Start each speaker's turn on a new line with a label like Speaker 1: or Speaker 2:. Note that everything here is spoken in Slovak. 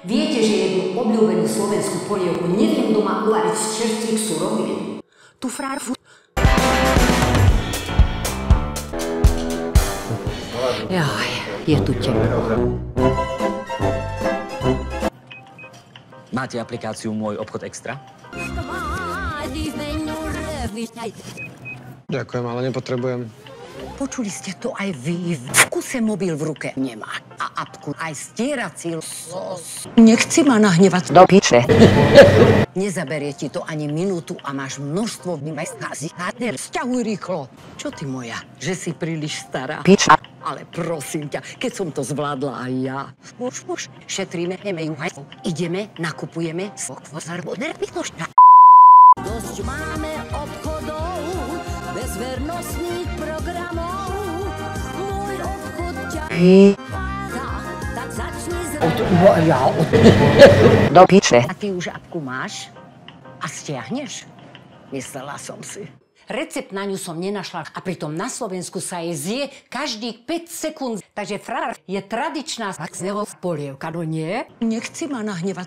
Speaker 1: Viete, že jednu obľúbenú slovenskú polievku neviem doma uvariť z čerstvých surovín? Tu frárfu... Jaj, je tu teplo.
Speaker 2: Máte aplikáciu Môj obchod extra?
Speaker 3: Ďakujem, ale nepotrebujem.
Speaker 1: Počuli ste to aj vy? V kuse mobil v ruke nemá. A apku aj stierací sos. Nechci ma nahnevať do piče. Nezaberie ti to ani minútu a máš množstvo vymajskází. Sťahuj rýchlo. Čo ty moja? Že si príliš stará? Piča. Ale prosím ťa, keď som to zvládla aj ja. Už, šetríme, ideme, nakupujeme. Dosť máme obchodov, bez vernostných programov. Môj obchod ťa... Tak začni do piče. A ty už apku máš? A stiahneš? Myslela som si. Recept na ňu som nenašla a pritom na Slovensku sa jej zje každých 5 sekúnd. Takže frár je tradičná polievka, no nie? Nechci ma nahnevať.